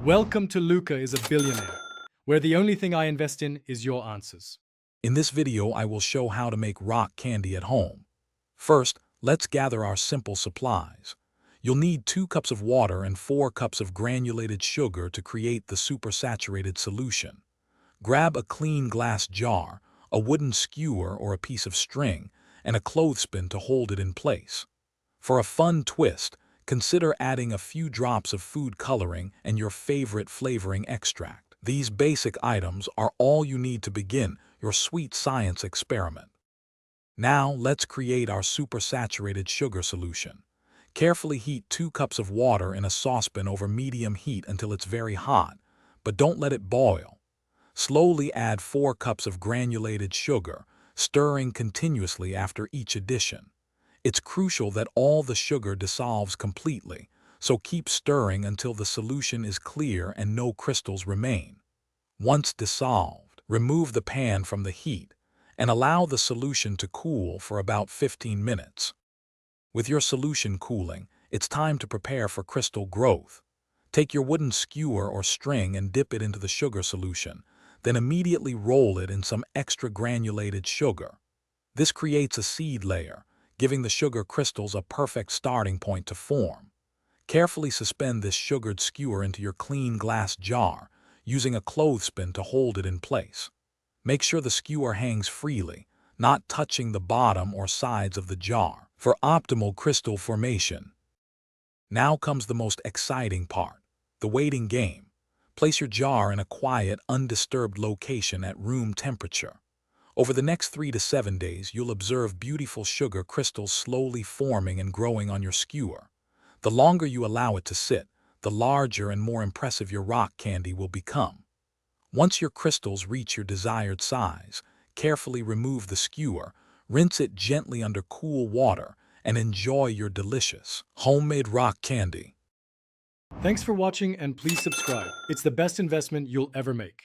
Welcome to Luca is a Billionaire, where the only thing I invest in is your answers. In this video, I will show how to make rock candy at home. First, let's gather our simple supplies. You'll need 2 cups of water and 4 cups of granulated sugar to create the supersaturated solution. Grab a clean glass jar, a wooden skewer or a piece of string, and a clothespin to hold it in place. For a fun twist, consider adding a few drops of food coloring and your favorite flavoring extract. These basic items are all you need to begin your sweet science experiment. Now let's create our supersaturated sugar solution. Carefully heat 2 cups of water in a saucepan over medium heat until it's very hot, but don't let it boil. Slowly add 4 cups of granulated sugar, stirring continuously after each addition. It's crucial that all the sugar dissolves completely, so keep stirring until the solution is clear and no crystals remain. Once dissolved, remove the pan from the heat and allow the solution to cool for about 15 minutes. With your solution cooling, it's time to prepare for crystal growth. Take your wooden skewer or string and dip it into the sugar solution, then immediately roll it in some extra granulated sugar. This creates a seed layer, giving the sugar crystals a perfect starting point to form. Carefully suspend this sugared skewer into your clean glass jar, using a clothespin to hold it in place. Make sure the skewer hangs freely, not touching the bottom or sides of the jar, for optimal crystal formation. Now comes the most exciting part, the waiting game. Place your jar in a quiet, undisturbed location at room temperature. Over the next 3 to 7 days, you'll observe beautiful sugar crystals slowly forming and growing on your skewer. The longer you allow it to sit, the larger and more impressive your rock candy will become. Once your crystals reach your desired size, carefully remove the skewer, rinse it gently under cool water, and enjoy your delicious homemade rock candy. Thanks for watching and please subscribe. It's the best investment you'll ever make.